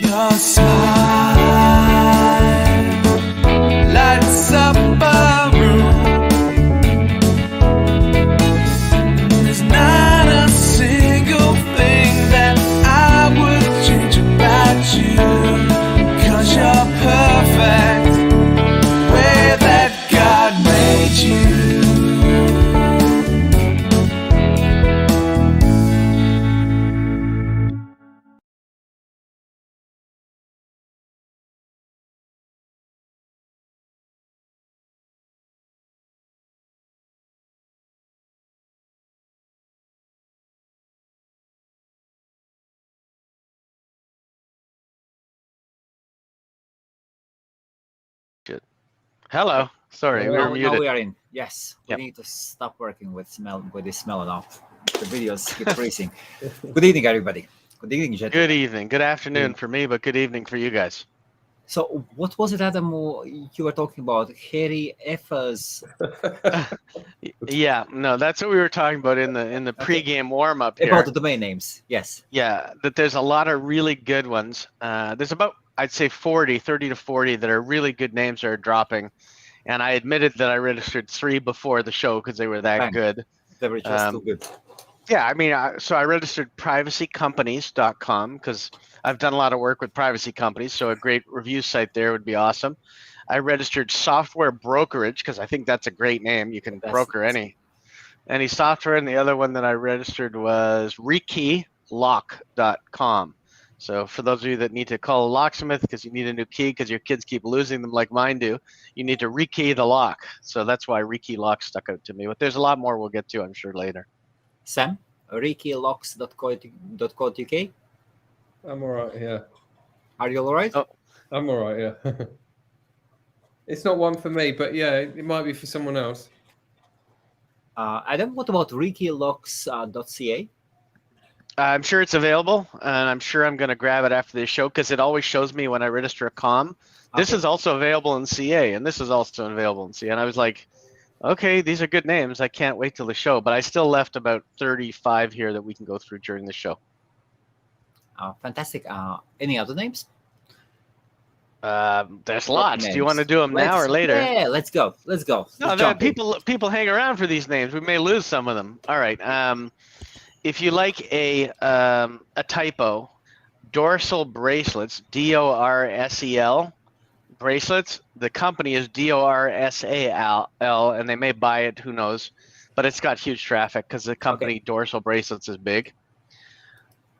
'Cause time lights up a room. There's not a single thing that I would change about you. 'Cause you're perfect, way that God made you. Hello. Sorry, we were Now muted. we are in. Yes, we Yep. need to stop working with this smell now. The videos keep freezing. Good evening, everybody. Good evening, gentlemen. Good evening. Good afternoon for me, but good evening for you guys. So, what was it, Adam? You were talking about hairy effers. Yeah, no, that's what we were talking about in the pregame warm up here. About the domain names. Yes. Yeah, that there's a lot of really good ones. There's about, I'd say 30 to 40 that are really good names that are dropping. And I admitted that I registered 3 before the show because they were that Bang. good. They were just too good. Yeah, I mean, so I registered privacycompanies.com because I've done a lot of work with privacy companies, so a great review site there would be awesome. I registered software brokerage because I think that's a great name. You can broker any software, and the other one that I registered was rekeylock.com. So for those of you that need to call a locksmith because you need a new key because your kids keep losing them like mine do, you need to rekey the lock. So that's why Rekey Lock stuck out to me. But there's a lot more we'll get to, I'm sure, later. Sam, rekeylocks.co.uk. I'm all right, yeah. Are you all right? Oh. I'm all right, yeah. It's not one for me, but yeah, it might be for someone else. Adam, what about rekeylocks.ca? I'm sure it's available, and I'm sure I'm going to grab it after this show because it always shows me when I register a com. This is also available in CA, and this is also available in CA. And I was like, okay, these are good names. I can't wait till the show. But I still left about 35 here that we can go through during the show. Fantastic. Any other names? There's lots. Do you want to do them now or later? Yeah, let's go. Let's go. No, people hang around for these names. We may lose some of them. All right. If you like a typo, dorsal bracelets, DORSEL bracelets. The company is DORSAL, and they may buy it. Who knows? But it's got huge traffic because the company Dorsal Bracelets is big.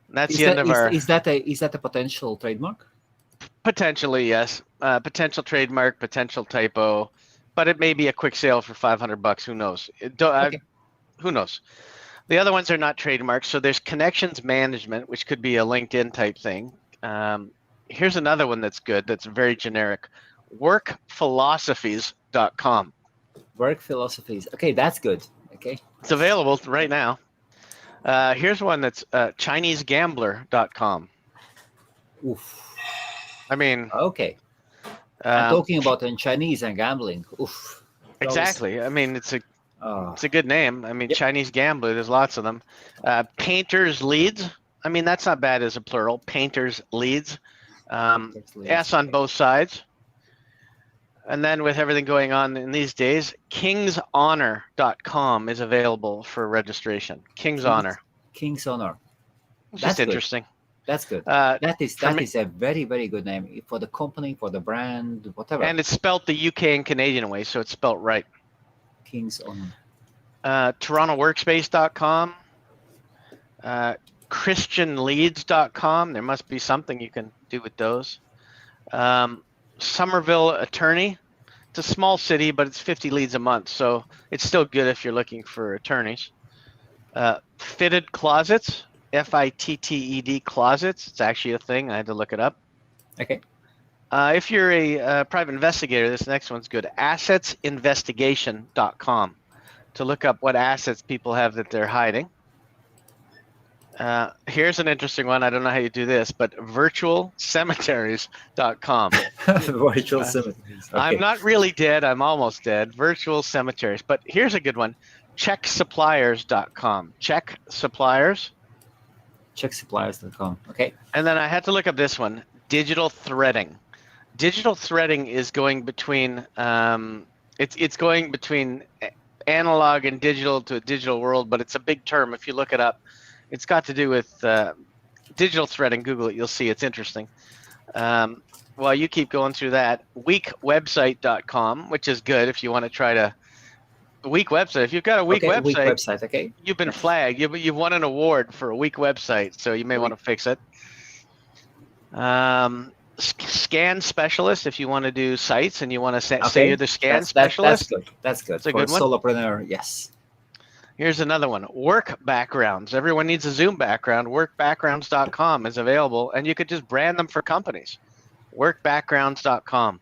And that's the end of our. Is that a potential trademark? Potentially, yes. Potential trademark, potential typo, but it may be a quick sale for $500. Who knows? Who knows? The other ones are not trademarks. So there's connections management, which could be a LinkedIn type thing. Here's another one that's good. That's very generic. Workphilosophies.com. Work philosophies. Okay, that's good. Okay. It's available right now. Here's one that's ChineseGambler.com. Oof. I mean. Okay. I'm talking about in Chinese and gambling. Oof. Exactly. I mean, it's a good name. I mean, Chinese gambler. There's lots of them. Painters Leads. I mean, that's not bad as a plural. Painters Leads. S on both sides. And then with everything going on in these days, kingshonor.com is available for registration. King's Honor. King's Honor. That's just interesting. That's good. That is a very, very good name for the company, for the brand, whatever. And it's spelt the UK and Canadian way, so it's spelt right. King's Honor. TorontoWorkspace.com. ChristianLeads.com. There must be something you can do with those. Somerville Attorney. It's a small city, but it's 50 leads a month, so it's still good if you're looking for attorneys. Fitted Closets. FITTED Closets. It's actually a thing. I had to look it up. Okay. If you're a private investigator, this next one's good. AssetsInvestigation.com to look up what assets people have that they're hiding. Here's an interesting one. I don't know how you do this, but virtualcemeteries.com. Virtual cemeteries. Okay. I'm not really dead. I'm almost dead. Virtual cemeteries. But here's a good one. Checksuppliers.com. Checksuppliers. Checksuppliers.com. Okay. And then I had to look up this one. digital threading. Digital threading is going between it's going between analog and digital to a digital world, but it's a big term. If you look it up, it's got to do with digital threading. Google it, you'll see it's interesting. While you keep going through that, weakwebsite.com, which is good if you want to try to weak website. If you've got a weak Okay, website, weak website. Okay. you've been flagged. You've won an award for a weak website, so you may want to fix it. Scan specialist, if you want to do sites and you want to say you're the scan specialist. That's good. That's a For good one. solopreneur, yes. Here's another one. Work backgrounds. Everyone needs a Zoom background. Workbackgrounds.com is available, and you could just brand them for companies. Workbackgrounds.com.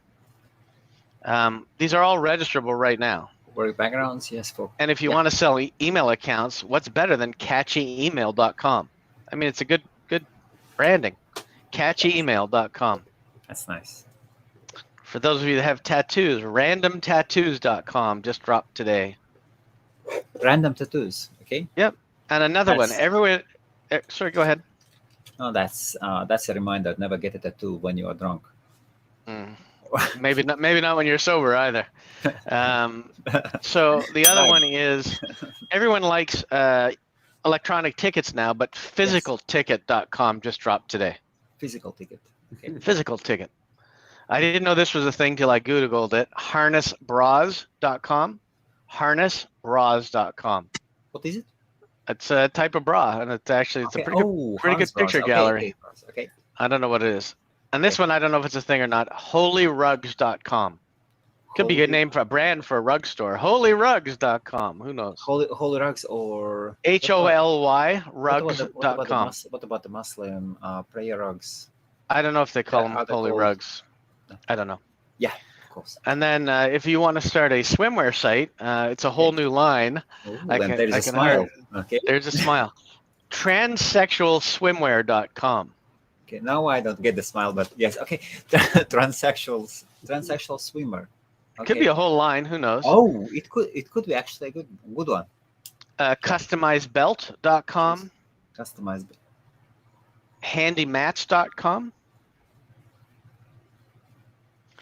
These are all registrable right now. Work backgrounds, yes. And if you want to sell email accounts, what's better than catchyemail.com? I mean, it's a good branding. Catchyemail.com. That's nice. For those of you that have tattoos, randomtattoos.com just dropped today. Random tattoos. Okay. Yep. And another one. Everyone. Sorry, go ahead. Oh, that's a reminder. Never get a tattoo when you are drunk. Maybe not. Maybe not when you're sober either. So the other one is everyone likes electronic tickets now, but physicalticket.com just dropped today. Physical ticket. Okay. Physical ticket. I didn't know this was a thing till I Googled it. Harnessbras.com. Harnessbras.com. What is it? It's a type of bra, and it's actually a pretty good picture gallery. Okay. I don't know what it is. And this one, I don't know if it's a thing or not. Holyrugs.com. Could be a good name for a brand for a rug store. Holyrugs.com. Who knows? Holy rugs or HOLY rugs.com. What about the Muslim prayer rugs? I don't know if they call them holy rugs. I don't know. Yeah, of course. And then if you want to start a swimwear site, it's a whole new line. There's a smile. Okay. There's a smile. Transsexualswimwear.com. Okay, now I don't get the smile, but yes, okay. Transsexual swimmer. Okay. Could be a whole line. Who knows? Oh, it could be actually a good one. Customizedbelt.com. Customized. Handymats.com.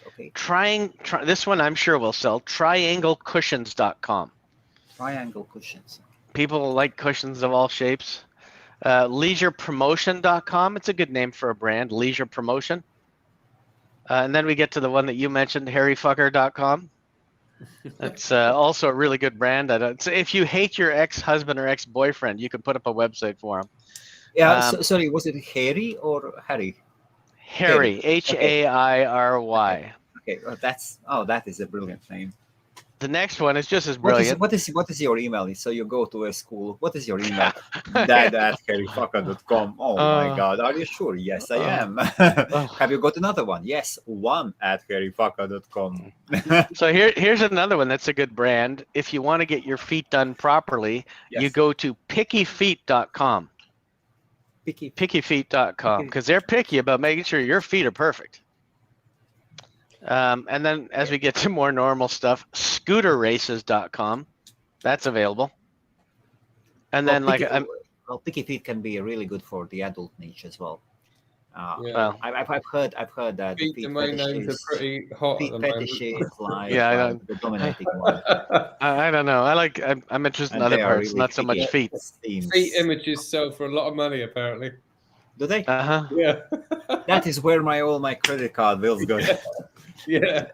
Okay. This one I'm sure will sell. Trianglecushions.com. Triangle cushions. People like cushions of all shapes. Leisurepromotion.com. It's a good name for a brand. Leisure Promotion. And then we get to the one that you mentioned, hairyfucker.com. That's also a really good brand. So if you hate your ex-husband or ex-boyfriend, you can put up a website for him. Yeah, sorry, was it Harry or Harry? Harry, Hairy. Okay, well, that is a brilliant name. The next one is just as brilliant. What is your email? So you go to a school. What is your email? dad@harryfucker.com. Oh my God. Are you sure? Yes, I am. Have you got another one? Yes, one@harryfucker.com. So here's another one that's a good brand. If you want to get your feet done properly, you go to pickyfeet.com. Pickyfeet.com, because they're picky about making sure your feet are perfect. And then as we get to more normal stuff, scooterraces.com, that's available. And then Picky Feet can be really good for the adult niche as well. Well, I've heard that feet domain names are pretty hot at the moment. Like, the dominating one. I don't know. I'm interested in other parts, really not so much feet. Feet images sell for a lot of money, apparently. Do they? Yeah. That is where all my credit card bills go. Yeah.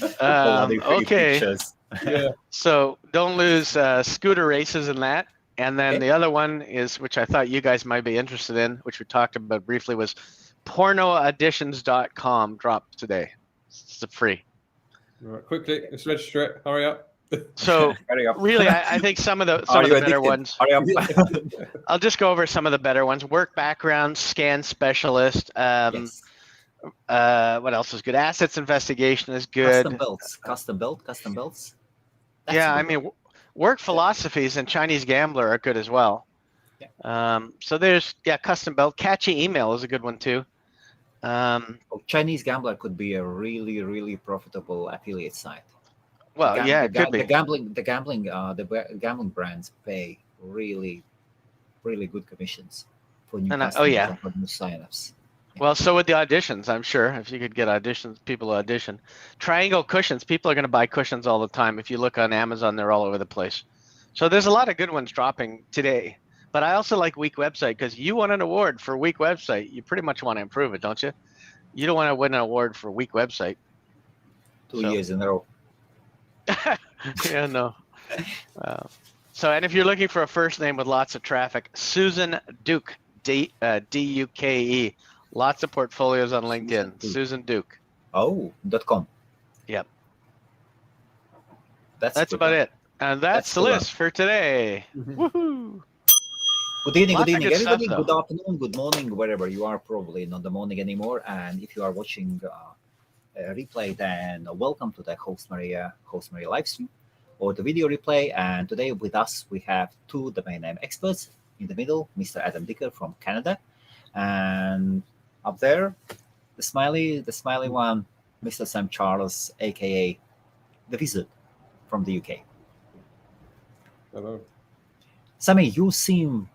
Okay. Yeah. So don't lose scooter races in that. And then the other one is, which I thought you guys might be interested in, which we talked about briefly, was pornoauditions.com dropped today. It's free. All right, quickly, let's register it. Hurry up. So really, I think some of the better ones. Hurry up. I'll just go over some of the better ones. Work background, scan specialist. What else is good? Assets investigation is good. Custom belts. That's I mean, work philosophies and Chinese gambler are good as well. So there's custom belt. Catchy email is a good one too. Chinese gambler could be a really, really profitable affiliate site. Well, it could be. The gambling brands pay really, really good commissions for new customers, for new signups. Well, so would the auditions, I'm sure. If you could get auditions, people to audition. Triangle cushions. People are going to buy cushions all the time. If you look on Amazon, they're all over the place. So there's a lot of good ones dropping today. But I also like Weak Website because you won an award for Weak Website. You pretty much want to improve it, don't you? You don't want to win an award for Weak Website. 2 years in a row. Yeah, no. And if you're looking for a first name with lots of traffic, Susan Duke, D-U-K-E. Lots of portfolios on LinkedIn. Susan Duke. Oh, .com. Yep. That's about it. And that's the list for today. Woohoo! Good evening, Lots good of evening, good everybody. stuff, Good though. afternoon, good morning, wherever you are. Probably not the morning anymore. And if you are watching a replay, then welcome to the HostMaria livestream or the video replay. And today with us we have two domain name experts. In the middle, Mr. Adam Dicker from Canada, and up there, the smiley one, Mr. Sam Charles, aka the Wizard from the UK. Hello. Sammy, you seem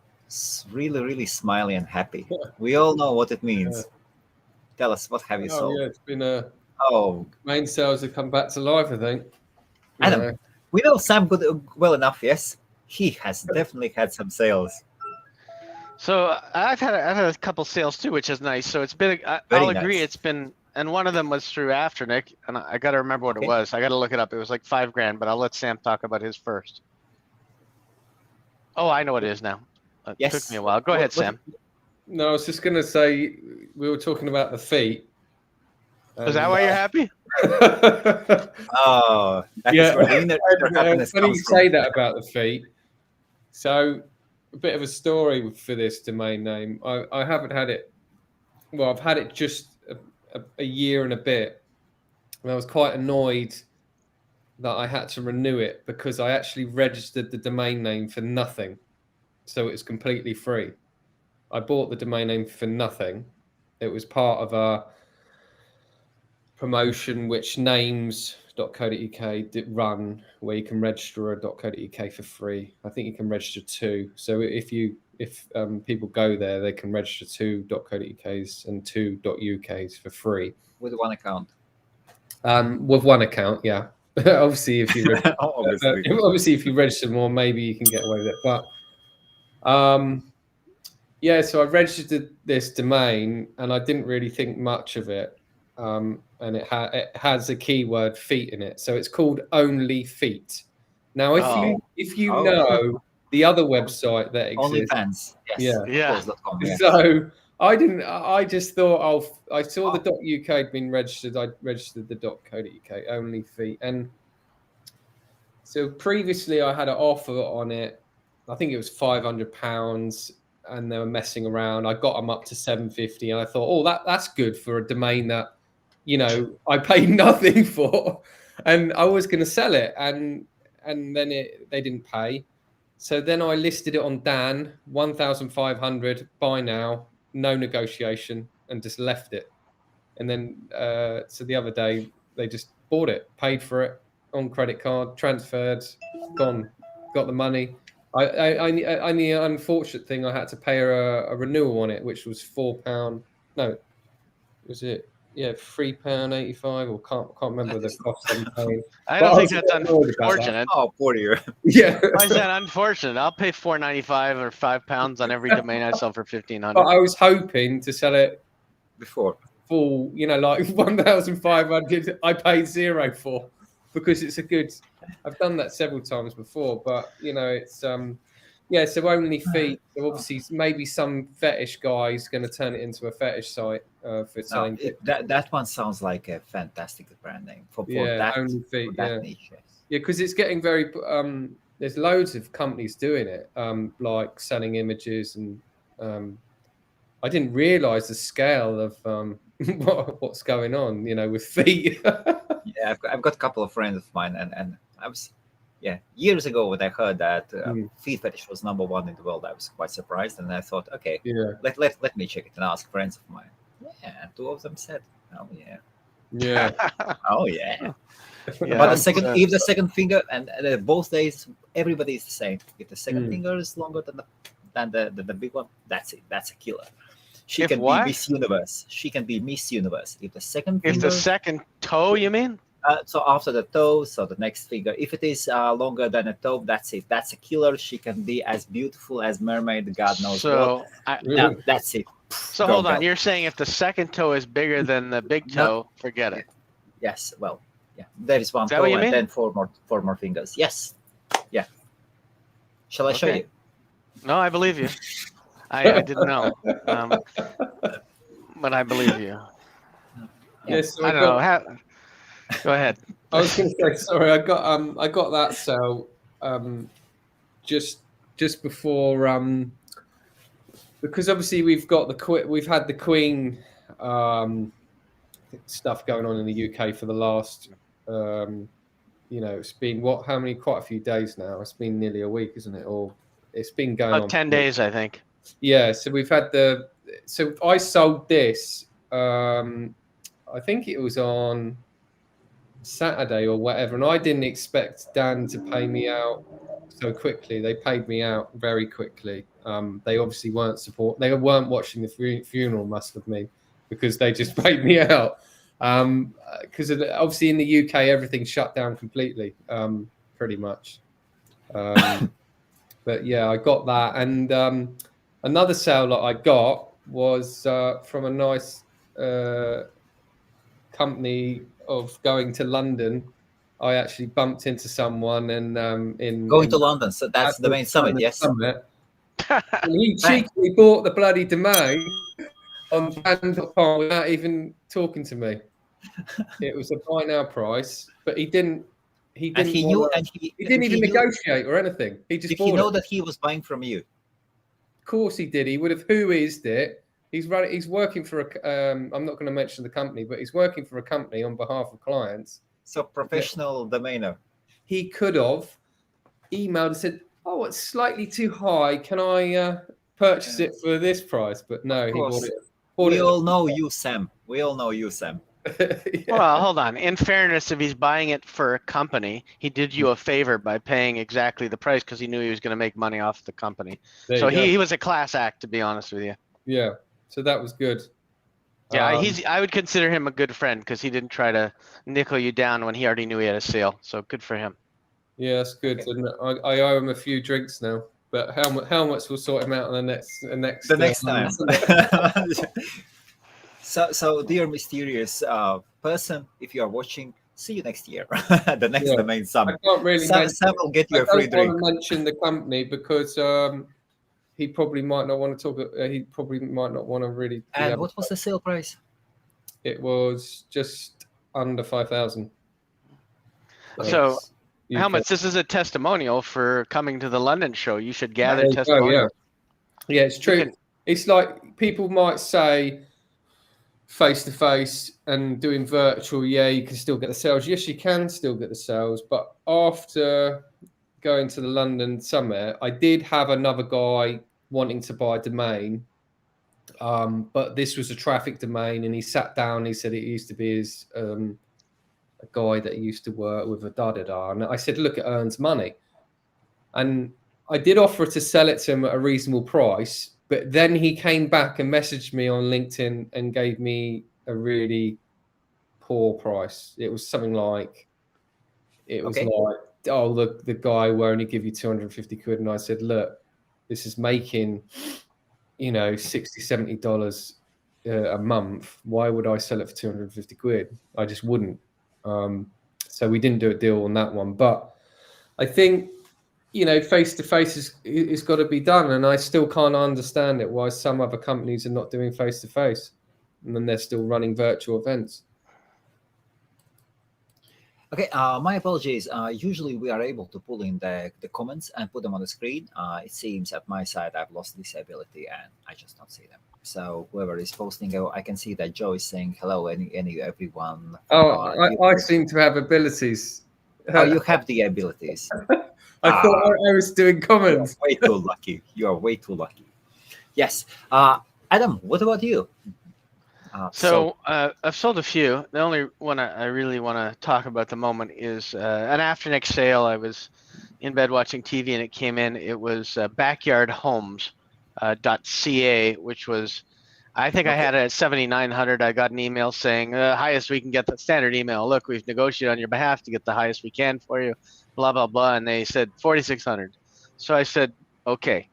really, really smiley and happy. We all know what it means. Tell us, what have you sold? Yeah, it's been Oh, main sales have come back to life, I think. Adam, we know Sam good well enough. Yes, he has definitely had some sales. So I've had a couple sales too, which is nice. So it's been, I'll agree, nice. it's been, and one of them was through Afternic, and I got to remember what it was. I got to look it up. It was like $5,000, but I'll let Sam talk about his first. Oh, I know what it is now. It took me a while. Go ahead, Sam. No, I was just going to say, we were talking about the feet. Is that why you're happy? Oh, yeah. Funny you say that about the feet. So, a bit of a story for this domain name. I haven't had it. Well, I've had it just a year and a bit, and I was quite annoyed that I had to renew it because I actually registered the domain name for nothing, so it's completely free. I bought the domain name for nothing. It was part of a promotion which names.co.uk did run, where you can register a .co.uk for free. I think you can register 2. So if people go there, they can register 2 .co.uk's and 2 .uk's for free with one account. With one account, yeah. Obviously, if you obviously if you register more, maybe you can get away with it. But yeah, so I registered this domain, and I didn't really think much of it. And it has a keyword feet in it, so it's called Only Feet. Now, if you know the other website that exists, OnlyFans, yes, yeah. So I just thought, I saw the .uk had been registered. I registered the .co.uk Only Feet, and so previously I had an offer on it. I think it was £500. And they were messing around. I got them up to $750, and I thought, that's good for a domain that, I paid nothing for, and I was going to sell it, and then they didn't pay. So then I listed it on Dan, 1,500, buy now, no negotiation, and just left it. And then so the other day they just bought it, paid for it on credit card, transferred, gone, got the money. The unfortunate thing, I had to pay a renewal on it, which was £4. No, was it? Yeah, £3.85, or can't remember the cost I'm paying. I don't think that's unfortunate. Oh, poor you. Yeah. Why is that unfortunate? I'll pay £4.95 or £5 on every domain I sell for $1,500. But I was hoping to sell it before full, like 1,500. I paid zero for. Because it's I've done that several times before, but it's so Only Feet. So obviously maybe some fetish guy is going to turn it into a fetish site for selling. That one sounds like a fantastic brand name for that. Only Feet, that niche. Yes. Yeah, because it's getting very. There's loads of companies doing it, like selling images, and I didn't realize the scale of what's going on, with feet. Yeah, I've got a couple of friends of mine, and I was, years ago when I heard that feet fetish was #1 in the world, I was quite surprised, and I thought, okay, let me check it and ask friends of mine. Yeah, 2 of them said, oh yeah, oh yeah. But if the second finger, and both days everybody is the same. If the second finger is longer than the big one, that's it. That's a killer. She If can be what? Miss Universe. She can be Miss Universe. If the second If finger, the second toe, you mean? so after the toe, so the next finger. If it is longer than a toe, that's it. That's a killer. She can be as beautiful as mermaid. God knows what. So, No, that's it. so Go, hold on. go. You're saying if the second toe is bigger than the big No. toe, forget it. Yes. Well, yeah. There is one Is that what toe you and mean? then four more fingers. Yes. Yeah. Shall I show Okay. you? No, I believe you. I didn't know, but I believe you. Yes, so I don't know. Go ahead. I was going to say, sorry, I got that cell just before because obviously we've had the Queen stuff going on in the UK for the last it's been quite a few days now. It's been nearly a week, isn't it? Or it's been going About on 10 days, I think. Yeah, so we've had so I sold this I think it was on Saturday or whatever, and I didn't expect Dan to pay me out so quickly. They paid me out very quickly. They obviously they weren't watching the funeral, must have been, because they just paid me out. Because obviously in the UK everything shut down completely, pretty much. But yeah, I got that, and another sale that I got was from a nice company of going to London. I actually bumped into someone and Going to London, so that's the main summit, yes. Summit. And he cheekily bought the bloody domain on Dan.com without even talking to me. It was a buy now price, but he didn't. He didn't. He didn't even negotiate or anything. He just. Did he know that he was buying from you? Of course he did. He would have whoised it. He's working for a. I'm not going to mention the company, but he's working for a company on behalf of clients. So professional domainer. He could have emailed and said, "Oh, it's slightly too high. Can I purchase it for this price?" But no, he bought it. We all know you, Sam. We all know you, Sam. Yeah. Well, hold on. In fairness, if he's buying it for a company, he did you a favor by paying exactly the price because he knew he was going to make money off the company. So he was a class act, to be honest with you. Yeah. So that was good. Yeah, I would consider him a good friend because he didn't try to nickel you down when he already knew he had a sale. So good for him. Yeah, that's good. And I owe him a few drinks now, but Helmuts will sort him out on the next time. So dear mysterious person, if you are watching, see you next year. The next domain summit. I can't really Sam will get you a free drink. I don't want to mention the company because he probably might not want to talk. He probably might not want to really. And what was the sale price? It was just under 5,000. So, Helmuts, this is a testimonial for coming to the London show. You should gather testimonials. Yeah, it's true. It's like people might say face to face and doing virtual. Yeah, you can still get the sales. Yes, you can still get the sales, but after going to the London summit, I did have another guy wanting to buy a domain, but this was a traffic domain, and he sat down. He said it used to be his a guy that he used to work with a and I said, look, it earns money, and I did offer to sell it to him at a reasonable price, but then he came back and messaged me on LinkedIn and gave me a really poor price. It was something like oh, the guy will only give you 250 quid. And I said, look, this is making, $60, $70 a month. Why would I sell it for 250 quid? I just wouldn't. So we didn't do a deal on that one. But I think, face to face is got to be done. And I still can't understand it, why some other companies are not doing face to face and then they're still running virtual events. Okay, my apologies. Usually we are able to pull in the comments and put them on the screen. It seems at my side I've lost this ability and I just don't see them. So whoever is posting, I can see that Joe is saying hello, everyone. I seem to have abilities. Oh, you have the abilities. I thought I was doing comments. Way too lucky. You are way too lucky. Yes. Adam, what about you? I've sold a few. The only one I really want to talk about at the moment is an after next sale. I was in bed watching TV and it came in. It was backyardhomes.ca, which was I think I had it at 7,900. I got an email saying highest we can get, the standard email. Look, we've negotiated on your behalf to get the highest we can for you, blah, blah, blah. And they said 4,600. So I said, okay.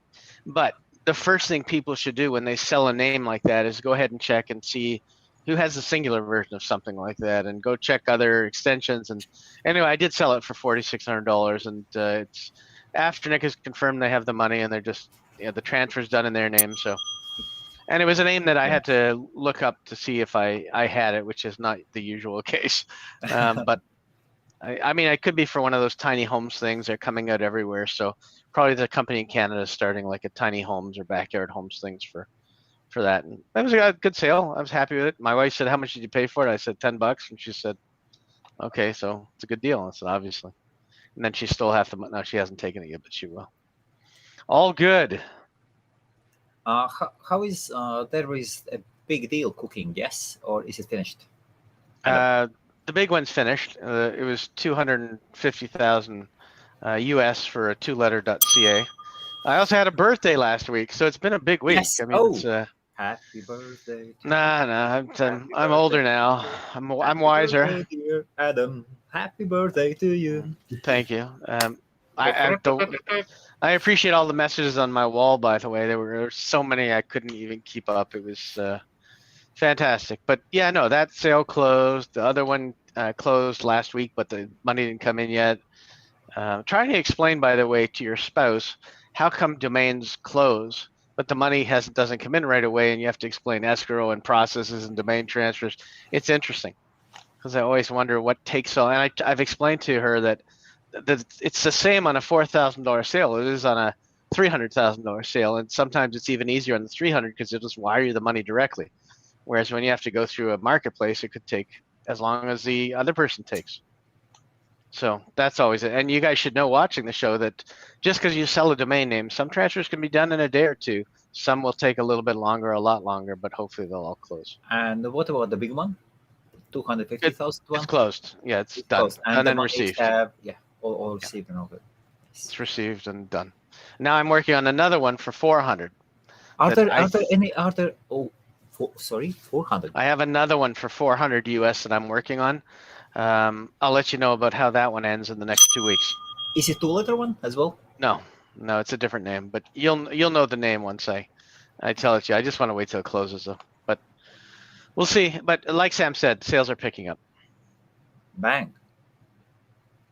But the first thing people should do when they sell a name like that is go ahead and check and see who has a singular version of something like that, and go check other extensions. And anyway, I did sell it for $4,600, and it's after Nick has confirmed they have the money and they're just, the transfer's done in their name. So, and it was a name that I had to look up to see if I had it, which is not the usual case. But I mean, it could be for one of those tiny homes things. They're coming out everywhere. So probably the company in Canada is starting like a tiny homes or backyard homes things for that. And that was a good sale. I was happy with it. My wife said, how much did you pay for it? I said $10. And she said, okay, so it's a good deal. I said, obviously. And then she still has the, no, she hasn't taken it yet, but she will. All good. How is there is a big deal cooking, yes, or is it finished? The big one's finished. It was 250,000 US for a 2letter.ca. I also had a birthday last week, so it's been a big week. Yes. I mean, it's, Happy birthday. I'm older now. I'm wiser. Birthday, dear Adam. Happy birthday to you. Thank you. I appreciate all the messages on my wall, by the way. There were so many I couldn't even keep up. It was fantastic. But yeah, no, that sale closed. The other one closed last week, but the money didn't come in yet. Trying to explain, by the way, to your spouse, how come domains close, but the money doesn't come in right away, and you have to explain escrow and processes and domain transfers. It's interesting, because I always wonder what takes so. And I've explained to her that it's the same on a $4,000 sale. It is on a $300,000 sale, and sometimes it's even easier on the 300 because they'll just wire you the money directly. Whereas when you have to go through a marketplace, it could take as long as the other person takes. So that's always it. And you guys should know, watching the show, that just because you sell a domain name, some transfers can be done in a day or two. Some will take a little bit longer, a lot longer, but hopefully they'll all close. And what about the big one? 250,000 one? It's closed. Yeah, it's done. Closed. And then received. All received and all good. It's received and done. Now I'm working on another one for 400. Are there 400? I have another one for 400 US that I'm working on. I'll let you know about how that one ends in the next 2 weeks. Is it 2-letter one as well? No, it's a different name, but you'll know the name once I tell it to you. I just want to wait till it closes though, but we'll see. But like Sam said, sales are picking up. Bang.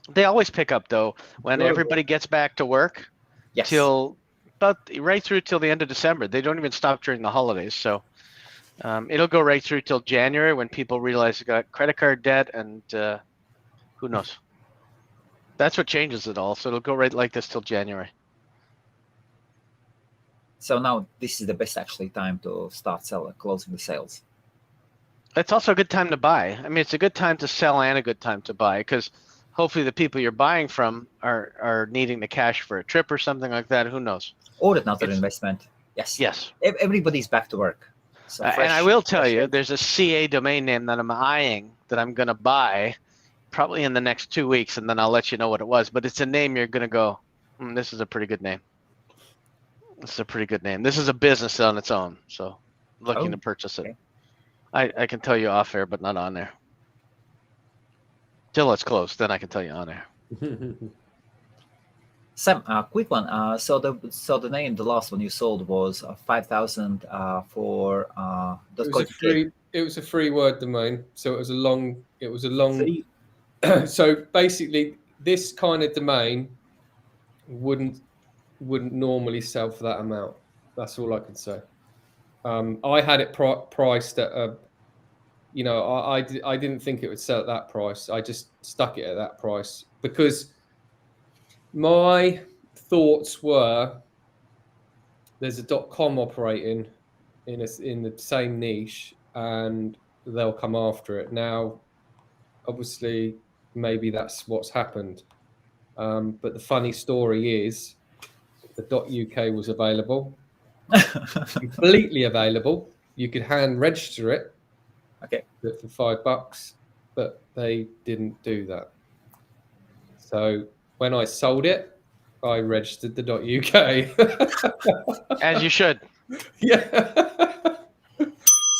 They always pick up though when everybody gets back to work. Yes. Till about right through till the end of December. They don't even stop during the holidays, so. It'll go right through till January when people realize they got credit card debt, and who knows. That's what changes it all. So it'll go right like this till January. So now this is the best actually time to start closing the sales. It's also a good time to buy. I mean, it's a good time to sell and a good time to buy, because hopefully the people you're buying from are needing the cash for a trip or something like that. Who knows? Or another investment. Yes. Yes. Everybody's back to work. So and I will tell you, there's a CA domain name that I'm eyeing that I'm going to buy probably in the next 2 weeks, and then I'll let you know what it was. But it's a name you're going to go, this is a pretty good name. This is a pretty good name. This is a business on its own, so looking to purchase it. Okay. I can tell you off air, but not on there. Till it's closed, then I can tell you on air. Sam, quick one. So the name, the last one you sold was 5,000 for. It was a free word domain, so it was a long. So basically, this kind of domain wouldn't normally sell for that amount. That's all I can say. I had it priced at a. I didn't think it would sell at that price. I just stuck it at that price because. My thoughts were there's a .com operating in the same niche, and they'll come after it. Now, obviously, maybe that's what's happened. But the funny story is the .uk was available, completely available. You could hand register it, for $5, but they didn't do that. So. When I sold it, I registered the .uk. As you should. Yeah.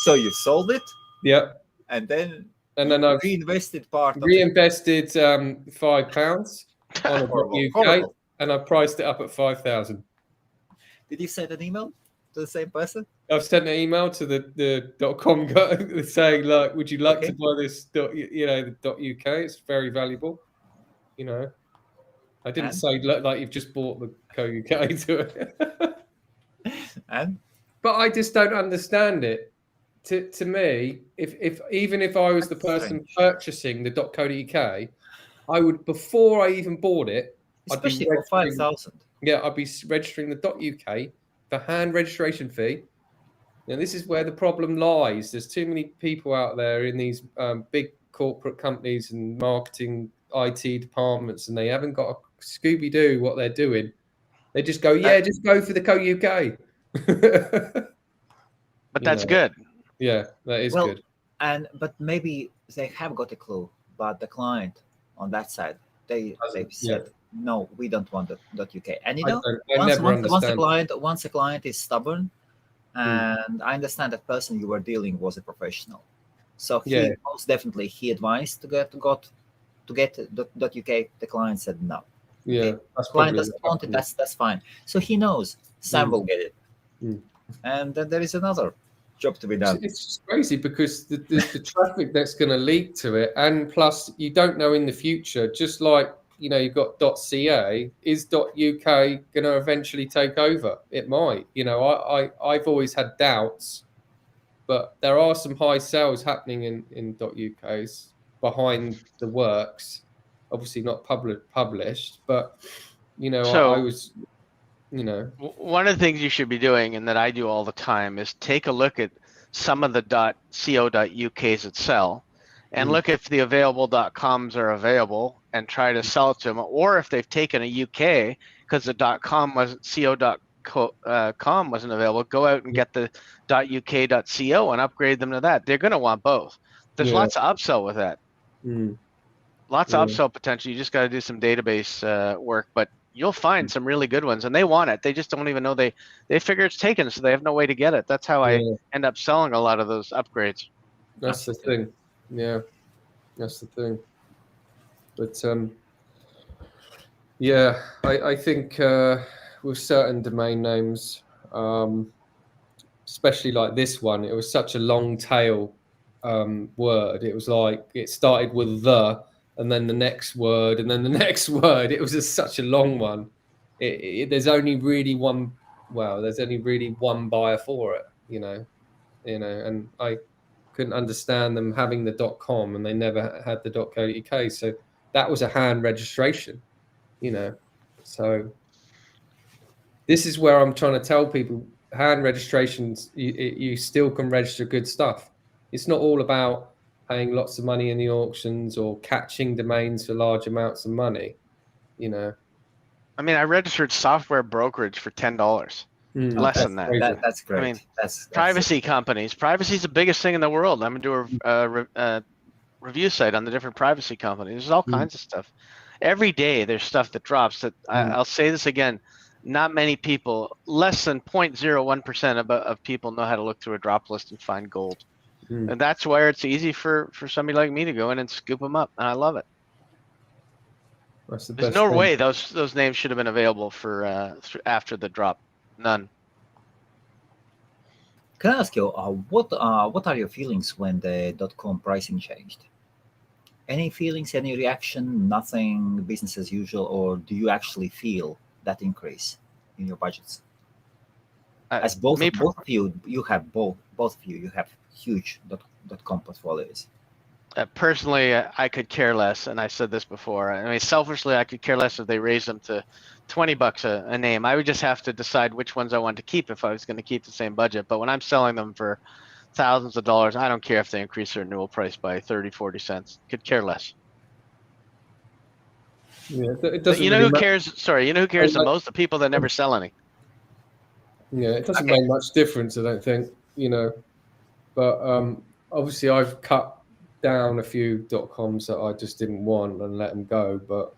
So you sold it, Yeah, and then I've reinvested part of it. reinvested £5 on a Horrible, .uk, horrible. and I priced it up at 5,000. Did you send an email to the same person? I've sent an email to the .com guy saying, "Look, would you like Okay. to buy this the .uk? It's very valuable." You know, I didn't And? say look like you've just bought the .co.uk to it, And but I just don't understand it. To me, if even if I was the That's person strange. purchasing the .co.uk, I would, before I even bought it, especially for 5,000. Yeah, I'd be registering the .uk for hand registration fee. Now, this is where the problem lies. There's too many people out there in these big corporate companies and marketing IT departments, and they haven't got a Scooby-Doo what they're doing. They just go, yeah, just go for the co-UK. But that's good. Yeah, that is good. But maybe they have got a clue, but the client on that side, they've said, no, we don't want .uk. And you know, once a client is stubborn, and I understand that person you were dealing was a professional, so he most definitely he advised to get .uk. The client said no. Yeah, that's client doesn't want it. That's fine. So he knows Sam will get it, and then there is another job to be done. It's just crazy because the traffic that's going to leak to it, and plus you don't know in the future. Just like you've got .ca, is .uk going to eventually take over? It might. I've always had doubts, but there are some high sales happening in .uk's behind the works. Obviously not published, but I was. One of the things you should be doing, and that I do all the time, is take a look at some of the .co.uk's that sell, and look if the available .coms are available, and try to sell it to them. Or if they've taken a UK because the .com wasn't .co.com wasn't available, go out and get the .uk.co and upgrade them to that. They're going to want both. There's lots of upsell with that. Lots of upsell potential. You just got to do some database work, but you'll find some really good ones, and they want it. They just don't even know they figure it's taken, so they have no way to get it. That's how I end up selling a lot of those upgrades. That's the thing. Yeah, that's the thing. But I think with certain domain names, especially like this one, it was such a long tail word. It was like it started with the, and then the next word, and then the next word. It was just such a long one. There's only really one. Well, there's only really one buyer for it. And I couldn't understand them having the .com, and they never had the .co.uk. So that was a hand registration. So this is where I'm trying to tell people: hand registrations, you still can register good stuff. It's not all about paying lots of money in the auctions or catching domains for large amounts of money. I mean, I registered software brokerage for $10. Less than that. That's great. I mean, that's privacy companies. Privacy is the biggest thing in the world. I'm going to do a review site on the different privacy companies. There's all kinds of stuff. Every day there's stuff that drops that I'll say this again. Not many people, less than 0.01% of people know how to look through a drop list and find gold. And that's where it's easy for somebody like me to go in and scoop them up. And I love it. There's no way those names should have been available for after the drop. None. Can I ask you, what are your feelings when the .com pricing changed? Any feelings, any reaction, nothing, business as usual, or do you actually feel that increase in your budgets? As both of you have huge .com portfolios. Personally, I could care less, and I said this before. I mean, selfishly, I could care less if they raised them to $20 a name. I would just have to decide which ones I want to keep if I was going to keep the same budget. But when I'm selling them for thousands of dollars, I don't care if they increase their renewal price by 30, 40 cents. Could care less. Yeah, it doesn't. Who cares? Sorry, who cares the most? The people that never sell any. Yeah, it doesn't make much difference, I don't think. But obviously, I've cut down a few .coms that I just didn't want and let them go. But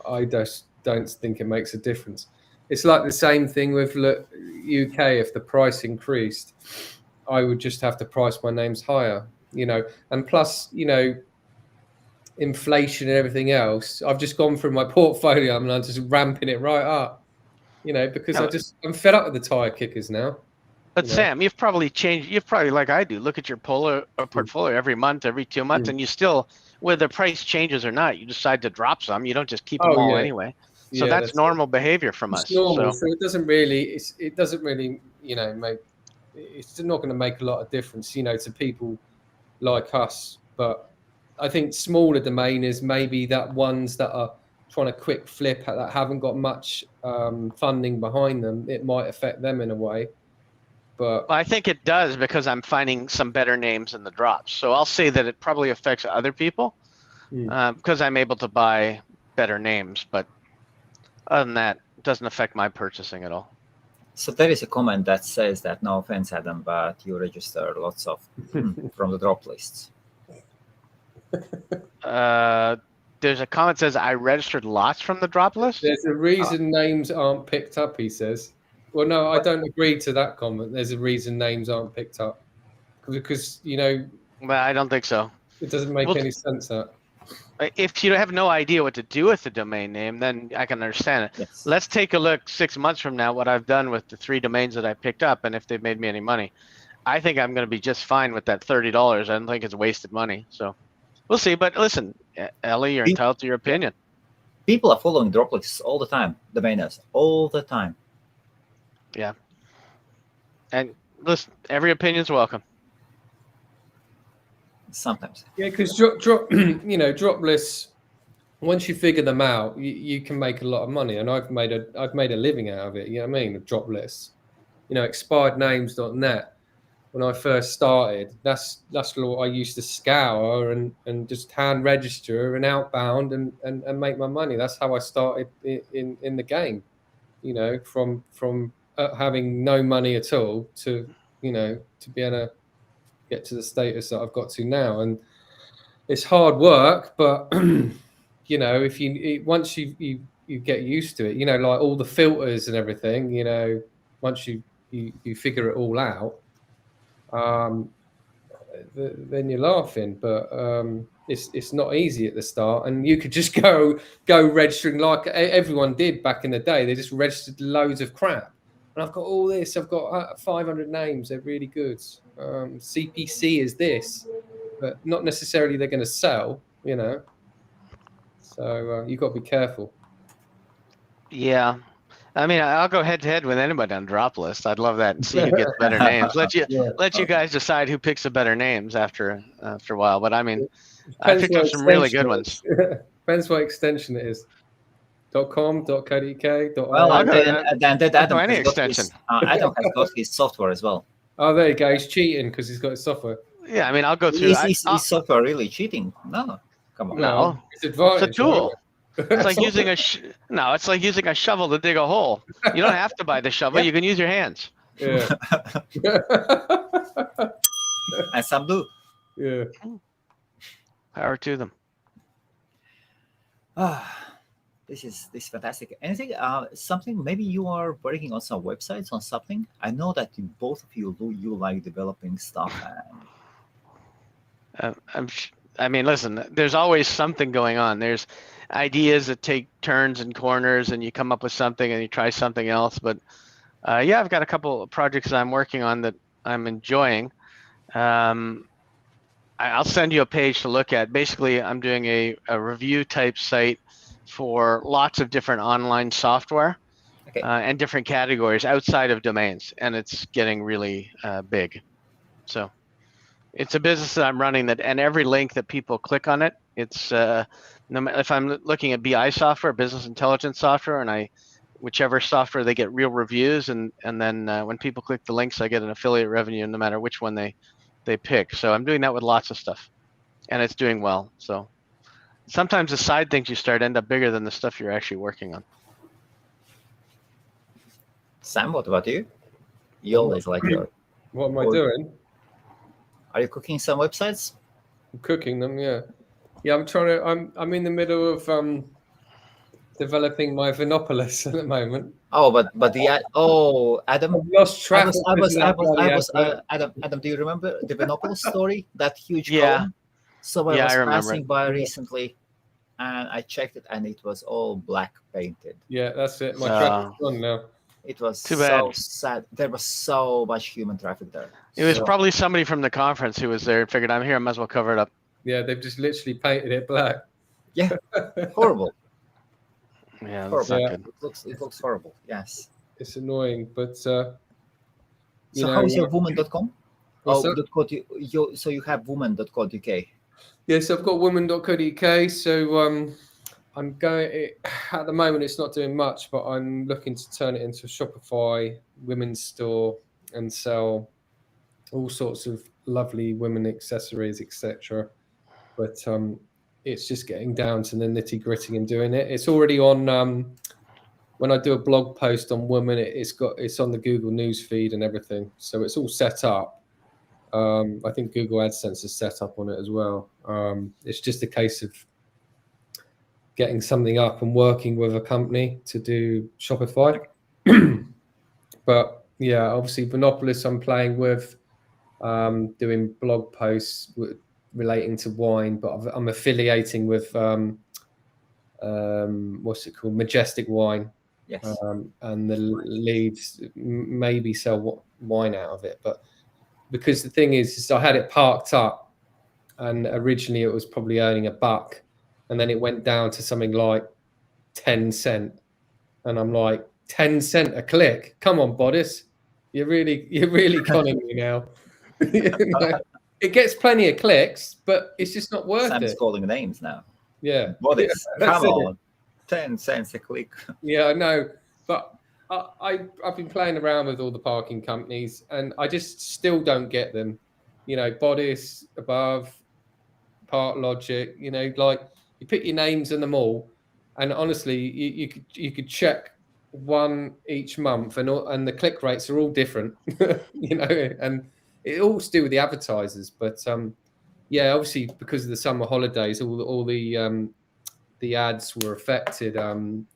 I just don't think it makes a difference. It's like the same thing with UK. If the price increased, I would just have to price my names higher, and plus, inflation and everything else. I've just gone through my portfolio and I'm just ramping it right up, because Yeah, I'm fed up with the tire kickers now. but Sam, you've probably changed. You've probably, like I do, look at your portfolio every month, every 2 months, and you still, whether the price changes or not, you decide to drop some. You don't just keep them all anyway. So Yeah, that's normal behavior from it's us. normal. So So it doesn't really, make. It's not going to make a lot of difference, to people like us. But I think smaller domain is maybe that ones that are trying to quick flip that haven't got much funding behind them. It might affect them in a way. But I think it does because I'm finding some better names in the drops. So I'll say that it probably affects other people because I'm able to buy better names. But other than that, it doesn't affect my purchasing at all. So there is a comment that says that, no offense, Adam, but you register lots of from the drop lists. There's a comment that says I registered lots from the drop list. There's a reason names aren't picked up, he says. Well, no, I don't agree to that comment. There's a reason names aren't picked up because Well, I don't think so. it doesn't make any sense. That if you have no idea what to do with the domain name, then I can understand it. Yes. Let's take a look 6 months from now what I've done with the 3 domains that I picked up and if they've made me any money. I think I'm going to be just fine with that $30. I don't think it's wasted money. So we'll see. But listen, Ellie, you're entitled to your opinion. People are following drop lists all the time, domainers, all the time. Yeah. And listen, every opinion's welcome. Sometimes. Yeah, because drop lists. Once you figure them out, you can make a lot of money, and I've made a living out of it. You know what I mean? Of drop lists. Expirednames.net. When I first started, that's what I used to scour and just hand register and outbound and make my money. That's how I started in the game. From having no money at all to to be able to get to the status that I've got to now. And it's hard work, but if once you get used to it, like all the filters and everything, once you figure it all out, then you're laughing. But it's not easy at the start, and you could just go registering like everyone did back in the day. They just registered loads of crap, and I've got all this. I've got 500 names. They're really good. CPC is this, but not necessarily they're going to sell. So you've got to be careful. Yeah. I mean, I'll go head to head with anybody on drop list. I'd love that and see who gets better names. Let you guys decide who picks the better names after a while. But I mean, I picked up some really good ones. Depends what extension it is. .com, .co.uk. Well, I'll go Adam any has got extension. Adam has got his software as well. Oh, there you go. He's cheating because he's got his software. Yeah, I mean, I'll go through. Is software really cheating? No, come on. No, it's a tool. It's like using it's like using a shovel to dig a hole. You don't have to buy the shovel. You can use your hands. Yeah. And some do. Yeah. Power to them. This is fantastic. Anything? Something? Maybe you are working on some websites on something. I know that both of you like developing stuff. I mean, listen. There's always something going on. There's ideas that take turns and corners, and you come up with something, and you try something else. But yeah, I've got a couple of projects that I'm working on that I'm enjoying. I'll send you a page to look at. Basically, I'm doing a review type site for lots of different online software and different categories outside of domains, and it's getting really big. So it's a business that I'm running and every link that people click on it, it's if I'm looking at BI software, business intelligence software, and whichever software they get real reviews, and then when people click the links, I get an affiliate revenue no matter which one they pick. So I'm doing that with lots of stuff, and it's doing well. So sometimes the side things you start end up bigger than the stuff you're actually working on. Sam, what about you? You always like your. What am I doing? Are you cooking some websites? I'm cooking them, yeah. Yeah, I'm trying to. I'm in the middle of developing my Vinopolis at the moment. Oh, but Adam, I've lost track of Adam, do you remember the Vinopolis story? That huge Yeah. column? So I Yeah, was I remember passing it. by recently, and I checked it, and it was all black painted. Yeah, that's it. My traffic's gone now. It was Too so bad. sad. There was so much human traffic there. It was So- probably somebody from the conference who was there and figured, I'm here, I might as well cover it up. Yeah, they've just literally painted it black. Yeah, horrible. Yeah, that's Horrible. not Yeah. good. It looks horrible. Yes. It's annoying, but So how's your woman.com? What's Oh, that? so you have woman.co.uk. Yes, I've got woman.co.uk. So I'm going at the moment. It's not doing much, but I'm looking to turn it into a Shopify women's store and sell all sorts of lovely women accessories, etc. But it's just getting down to the nitty gritty and doing it. It's already on. When I do a blog post on women, it's on the Google News feed and everything, so it's all set up. I think Google AdSense is set up on it as well. It's just a case of getting something up and working with a company to do Shopify. But yeah, obviously Vinopolis I'm playing with, doing blog posts relating to wine, but I'm affiliating with what's it called, Majestic Wine. Yes. And the leads maybe sell wine out of it, but because the thing is I had it parked up, and originally it was probably earning $1, and then it went down to something like 10 cents, and I'm like, 10 cents a click? Come on, Bodice, you're really conning me now. You know, it gets plenty of clicks, but it's just not worth Sam's it. calling names now. Yeah, Bodice, that's come it. on. 10 cents a click. Yeah, I know, but I've been playing around with all the parking companies, and I just still don't get them. You know, Bodice, Above, Park Logic. You know, like you put your names in them all, and honestly, you could check one each month, and the click rates are all different. You know, and it all to do with the advertisers. But yeah, obviously because of the summer holidays, all the ads were affected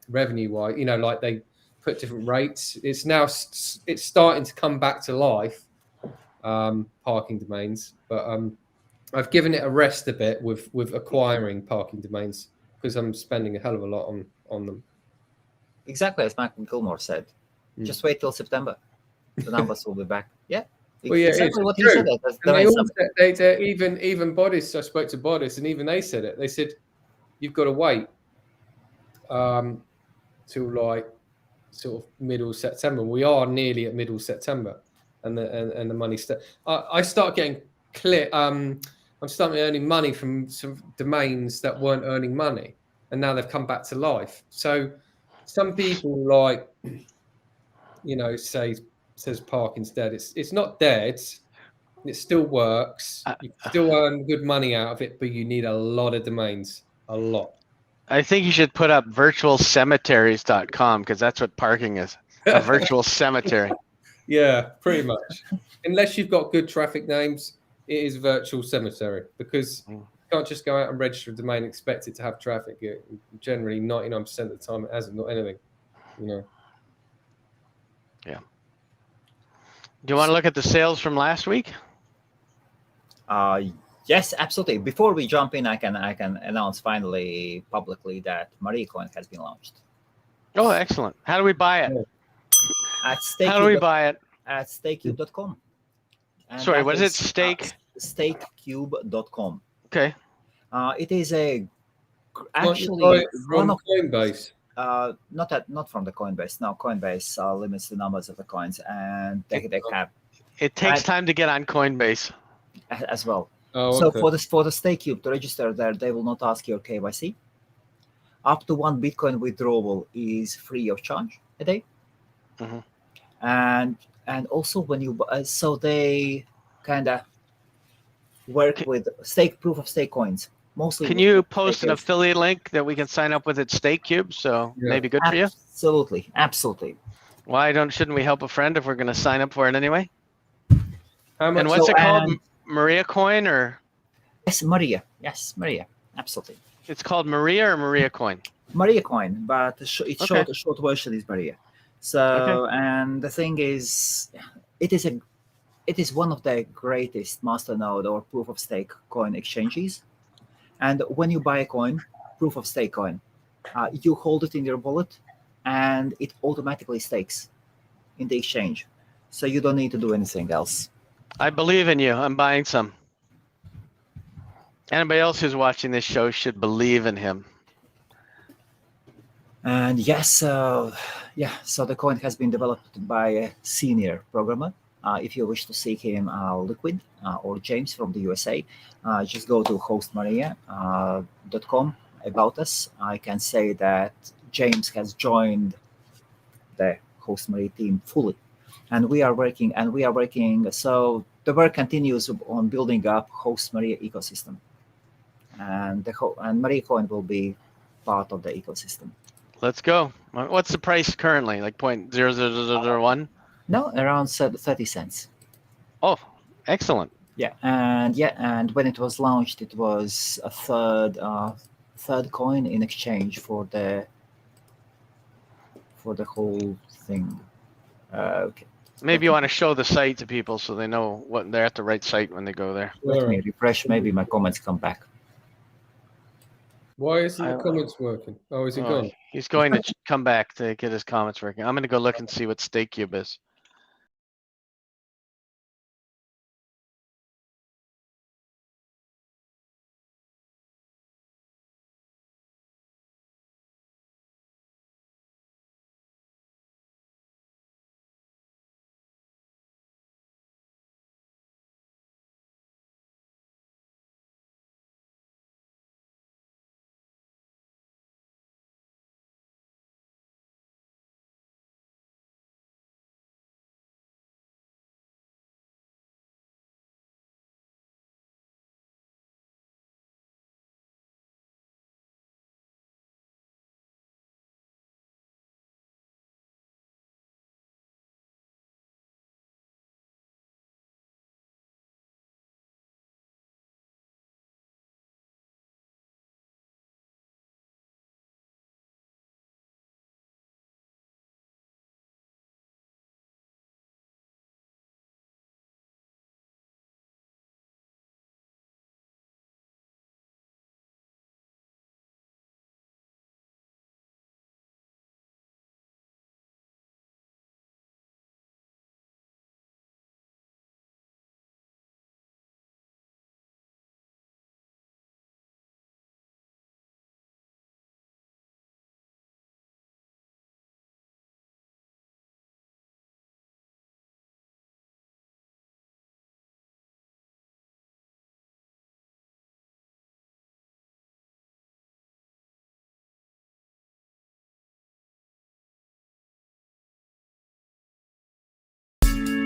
revenue wise. You know, like they put different rates. It's now it's starting to come back to life, parking domains, but I've given it a rest a bit with acquiring parking domains because I'm spending a hell of a lot on them. Exactly as Malcolm Gilmore said. Just wait till September. The numbers will be back. Yeah. Well, yeah, exactly what he true. said. And they all said, even Bodice, I spoke to Bodice, and even they said it. They said you've got to wait till like sort of middle September. We are nearly at middle September, and the money I start getting clear. I'm starting earning money from some domains that weren't earning money, and now they've come back to life. So some people like, you know, says parking's dead. It's not dead. It still works. You can still earn good money out of it, but you need a lot of domains. A lot. I think you should put up virtualcemeteries.com because that's what parking is. A virtual cemetery. Yeah, pretty much. Unless you've got good traffic names, it is virtual cemetery because you can't just go out and register a domain and expect it to have traffic. Generally, 99% of the time, it hasn't got anything. You know. Yeah. Do you want to look at the sales from last week? Yes, absolutely. Before we jump in, I can announce finally publicly that Maria Coin has been launched. Oh, excellent. How do we buy it? At How do we buy it? At stakecube.com. Sorry, what is it? Stakecube.com. Okay. It is actually from Coinbase. Not from the Coinbase. No, Coinbase limits the numbers of the coins, and they have. It takes time to get on Coinbase as well. Oh, so okay. for the Stakecube to register there, they will not ask your KYC. Up to 1 Bitcoin withdrawal is free of charge a day. Mm-hmm. And also when you so they kind of work with proof of stake coins mostly. Can you post an affiliate link that we can sign up with at StakeCube? So maybe good for you. Absolutely. Why shouldn't we help a friend if we're going to sign up for it anyway? How much? And what's it called? Maria Coin or? Yes, Maria. Absolutely. It's called Maria or Maria Coin? Maria coin, but it's Okay. short version is Maria. So and the thing is, it is a it is one of the greatest masternode or proof of stake coin exchanges. And when you buy a coin, proof of stake coin, you hold it in your wallet, and it automatically stakes in the exchange. So you don't need to do anything else. I believe in you. I'm buying some. Anybody else who's watching this show should believe in him. And yes, so the coin has been developed by a senior programmer. If you wish to see him, Liquid or James from the USA, just go to hostmaria.com about us. I can say that James has joined the HostMaria team fully, and we are working. So the work continues on building up HostMaria ecosystem, and and Maria Coin will be part of the ecosystem. Let's go. What's the price currently? Like 0.00001? No, around 30 cents. Oh, excellent. And when it was launched, it was a third coin in exchange for the whole thing. Okay. Maybe you want to show the site to people so they know what they're at the right site when they go there. Let me refresh. Maybe my comments come back. Why isn't the comments working? Oh, is he gone? He's going to come back to get his comments working. I'm going to go look and see what StakeCube is.